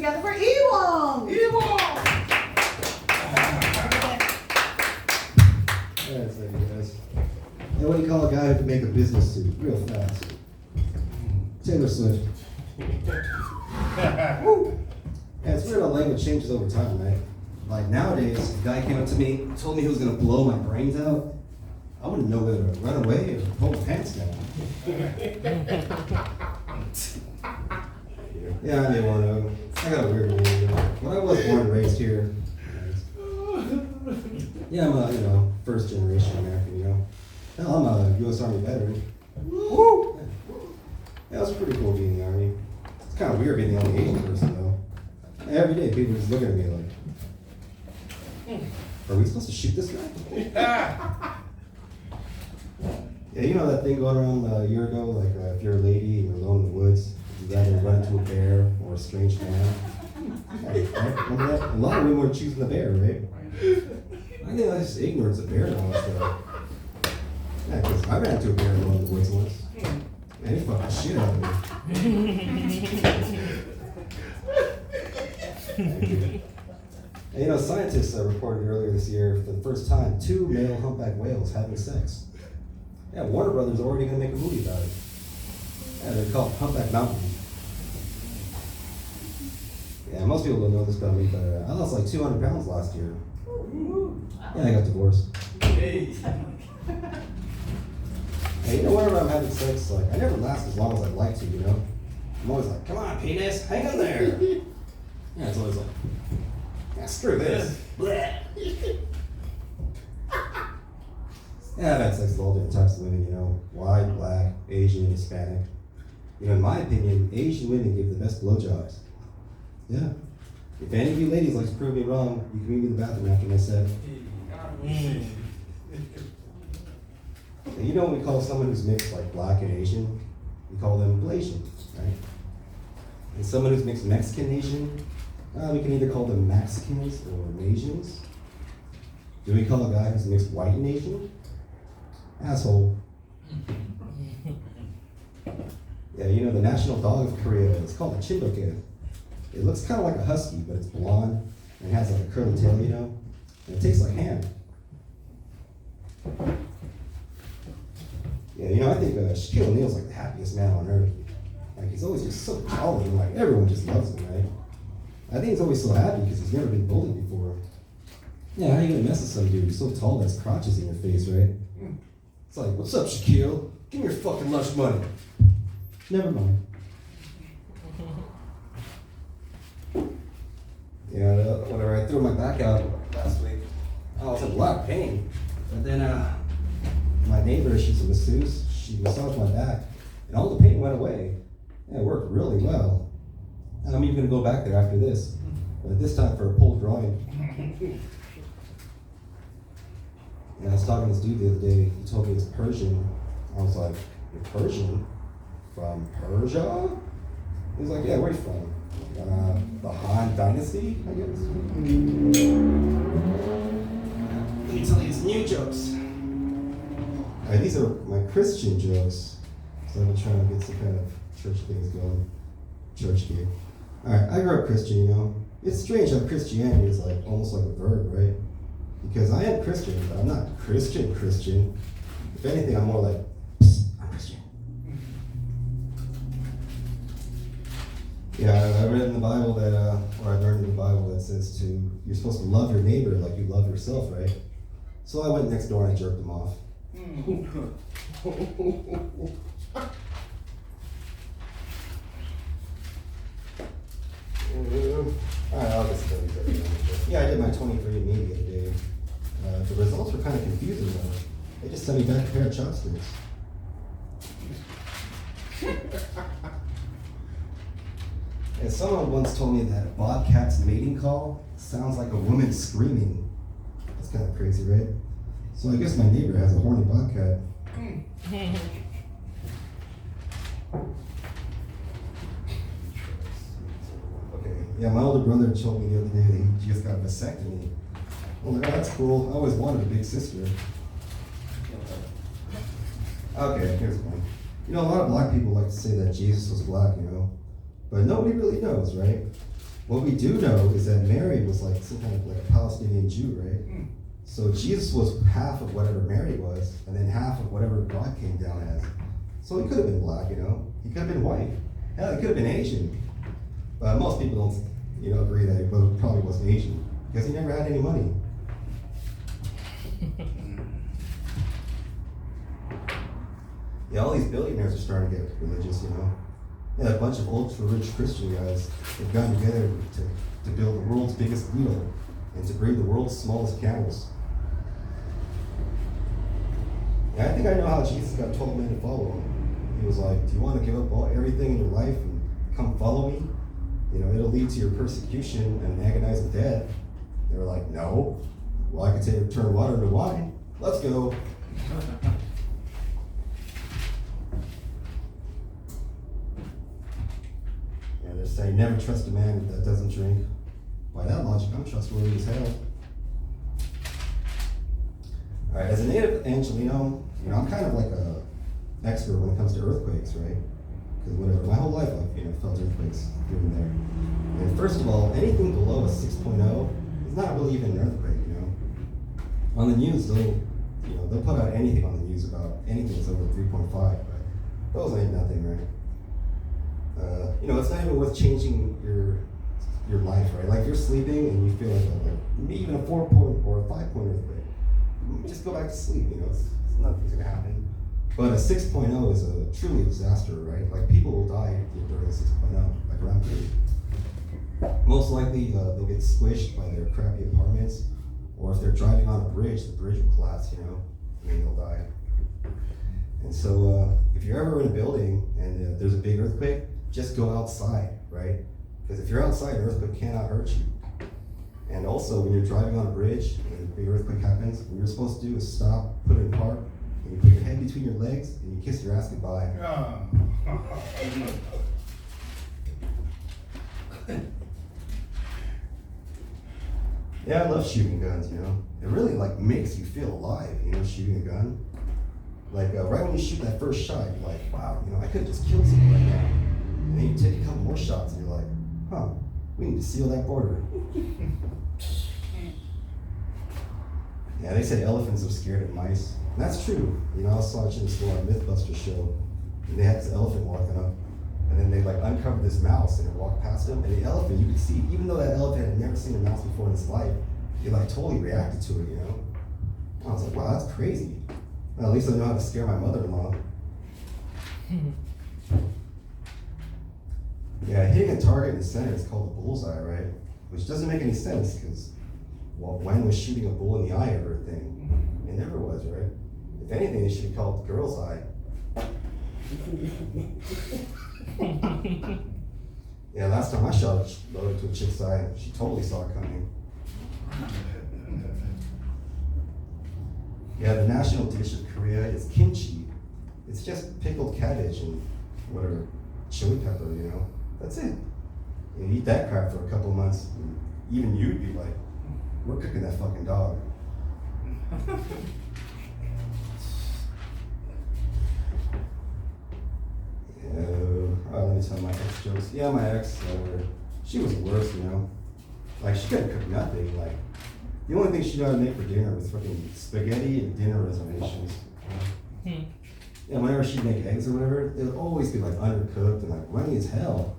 together for Ewong! Ewong! Alright, thank you guys. And what do you call a guy who can make a business suit real fast? Taylor Swift. Woo! Yeah, it's weird how language changes over time, right? Like nowadays, a guy came up to me, told me he was gonna blow my brains out. I wouldn't know whether to run away or pull my pants down. Yeah, I may want to. I got a weird name, you know. But I was born and raised here. Yeah, I'm a, first generation American, Hell, I'm a U.S. Army veteran. Woo! Yeah, it was pretty cool being in the Army. It's kind of weird being the only Asian person, though. Every day, people just look at me like, are we supposed to shoot this guy? Yeah, you know that thing going around a year ago, like if you're a lady and you're alone in the woods, you'd rather run into a bear or a strange man. Right? Remember that? A lot of women were choosing the bear, right? I think that's just ignorance of bear laws, though. Yeah, because I ran into a bear alone in the woods once. Man, he fucked the shit out of me. And scientists reported earlier this year for the first time 2 male humpback whales having sex. Yeah, Warner Brothers are already going to make a movie about it. Yeah, they're called Humpback Mountain. Yeah, most people don't know this about me, but I lost like 200 pounds last year. Yeah, I got divorced. Hey, whenever I'm having sex, like, I never last as long as I'd like to, I'm always like, come on, penis, hang in there. Yeah, it's always like, yeah, screw this. Yeah, I've had sex with all different types of women, white, black, Asian, Hispanic. In my opinion, Asian women give the best blowjobs. Yeah. If any of you ladies like to prove me wrong, you can meet me in the bathroom after my set. And when we call someone who's mixed like black and Asian, we call them Blasian, right? And someone who's mixed Mexican and Asian, we can either call them Mexicans or Asians. Do we call a guy who's mixed white and Asian? Asshole. Yeah, the national dog of Korea, it's called a Chindoke. It looks kind of like a husky, but it's blonde, and it has like a curly tail, and it tastes like ham. Yeah, I think Shaquille O'Neal's like the happiest man on earth. Like, he's always just so jolly, and like everyone just loves him, right? I think he's always so happy because he's never been bullied before. Yeah, how you gonna mess with some dude who's so tall that his crotch is in your face, right? It's like, what's up, Shaquille? Give me your fucking lunch money. Never mind. Yeah, whenever I threw my back out last week, I was in a lot of pain. But then my neighbor, she's a masseuse, she massaged my back, and all the pain went away. Yeah, it worked really well. And I'm even gonna go back there after this, but this time for a pulled groin. And I was talking to this dude the other day, he told me he's Persian. I was like, you're Persian? From Persia? He was like, yeah, where are you from? The Han Dynasty, I guess. Let me tell you these new jokes. These are my Christian jokes. So I've been trying to get some kind of church things going. Church gear. Alright, I grew up Christian, It's strange how Christianity is like almost like a verb, right? Because I am Christian, but I'm not Christian. If anything, I'm more like, I'm Christian. Yeah, I read in the Bible that, or I learned in the Bible that says you're supposed to love your neighbor like you love yourself, right? So I went next door and I jerked him off. Alright, I'll just tell you that. Yeah, I did my 23andMe the other day. The results were kind of confusing though. They just sent me back a pair of chopsticks. And someone once told me that a bobcat's mating call sounds like a woman screaming. That's kind of crazy, right? So I guess my neighbor has a horny bobcat. Okay, yeah, my older brother told me the other day that he just got a vasectomy. Well, that's cool. I always wanted a big sister. Okay, here's one. A lot of black people like to say that Jesus was black, but nobody really knows, right? What we do know is that Mary was like some kind of like a Palestinian Jew, right? So Jesus was half of whatever Mary was, and then half of whatever God came down as. So he could have been black, you know? He could have been white. Hell, he could have been Asian. But most people don't, agree that he probably wasn't Asian because he never had any money. Yeah, all these billionaires are starting to get religious, Yeah, a bunch of ultra-rich Christian guys have gotten together to build the world's biggest needle and to breed the world's smallest camels. Yeah, I think I know how Jesus got 12 men to follow him. He was like, do you want to give up everything in your life and come follow me? It'll lead to your persecution and agonizing death. They were like, no. Well, I could turn water into wine. Let's go. Yeah, they're saying never trust a man that doesn't drink. By that logic, I'm trustworthy as hell. All right, as a native Angelino, I'm kind of like a expert when it comes to earthquakes, right? Because whatever, my whole life I've felt earthquakes here and there. And first of all, anything below a 6.0 is not really even an earthquake, On the news, they'll put out anything on the news about anything that's over 3.5, but those ain't nothing, right? It's not even worth changing your life, right? Like you're sleeping and you feel like even a 4 point or a 5 point earthquake, just go back to sleep, nothing's gonna happen. But a 6.0 is a truly disaster, right? Like people will die during a 6.0, like around here. Most likely they'll get squished by their crappy apartments, or if they're driving on a bridge, the bridge will collapse, and they'll die. And so if you're ever in a building and there's a big earthquake, just go outside, right? Because if you're outside, an earthquake cannot hurt you. And also, when you're driving on a bridge and a big earthquake happens, what you're supposed to do is stop, put it in park, and you put your head between your legs, and you kiss your ass goodbye. Yeah, I love shooting guns, It really, makes you feel alive, shooting a gun. Right when you shoot that first shot, you're like, wow, I could just kill someone right now. And then you take a couple more shots, and you're like, huh, we need to seal that border. Yeah, they say elephants are scared of mice. And that's true. I was watching this little Mythbusters show, and they had this elephant walking up, and then they uncovered this mouse, and it walked past him, and the elephant, you could see, even though that elephant had never seen a mouse before in his life, he totally reacted to it, I was like, wow, that's crazy. Well, at least I know how to scare my mother-in-law. Yeah, hitting a target in the center is called a bullseye, right? Which doesn't make any sense, because, when was shooting a bull in the eye ever a thing? It never was, right? If anything, they should have called it the girl's eye. Yeah, last time I shot a loaded to a chick's eye, she totally saw it coming. Yeah, the national dish of Korea is kimchi. It's just pickled cabbage and whatever, chili pepper, That's it. You eat that crap for a couple of months, and even you'd be like, we're cooking that fucking dog. Let me tell my ex jokes. Yeah, my ex, she was the worst, She couldn't cook nothing. The only thing she knew how to make for dinner was fucking spaghetti and dinner reservations. Yeah, whenever she'd make eggs or whatever, it would always be undercooked and runny as hell.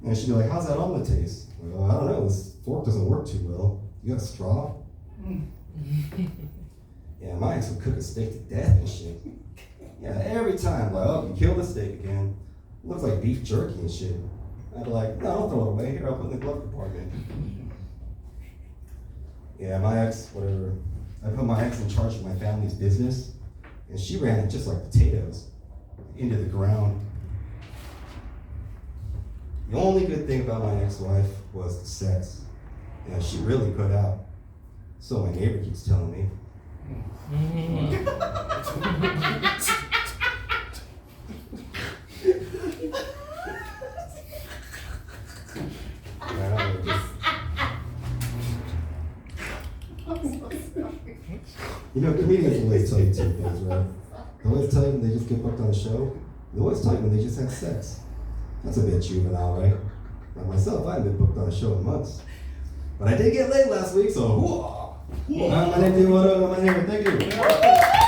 And she'd be like, how's that omelet taste? Well, I don't know, this fork doesn't work too well. You got a straw? Yeah, my ex would cook a steak to death and shit. Yeah, every time, you killed the steak again. It looks like beef jerky and shit. I'd be like, no, don't throw it away. Here, I'll put it in the glove compartment. Yeah, my ex, whatever. I put my ex in charge of my family's business, and she ran it just like potatoes, into the ground. The only good thing about my ex-wife was the sex. Yeah, she really put out. So my neighbor keeps telling me. Comedians always tell you two things, right? They always tell you when they just get booked on a show. They always tell you when they just had sex. That's a bit juvenile, right? By myself, I haven't been booked on a show in months. But I did get laid last week, so whoa. My name is Eduardo. I'm here. Thank you.